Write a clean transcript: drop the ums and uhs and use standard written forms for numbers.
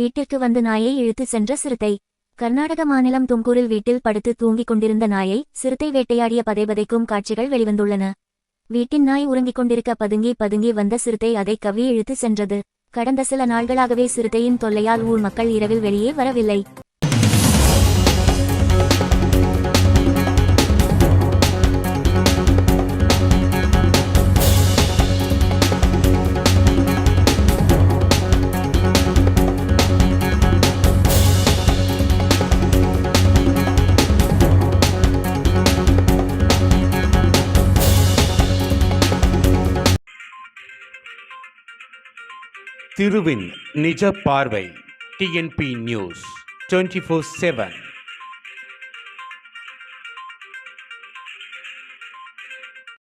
வீட்டிற்கு வந்து நாயை இழுத்து சென்ற சிறுத்தை. கர்நாடக மாநிலம் தும்கூரில் வீட்டில் படுத்து தூங்கிக் கொண்டிருந்த நாயை சிறுத்தை வேட்டையாடிய பதைபதைக்கும் காட்சிகள் வெளிவந்துள்ளன. வீட்டின் நாய் உறங்கிக் கொண்டிருக்க பதுங்கி பதுங்கி வந்த சிறுத்தை அதை கவ்வி இழுத்து சென்றது. கடந்த சில நாள்களாகவே சிறுத்தையின் தொல்லையால் ஊர் மக்கள் இரவில் வெளியே வரவில்லை. திருவின் நிஜ பார்வை டிஎன்பி நியூஸ் 24/7.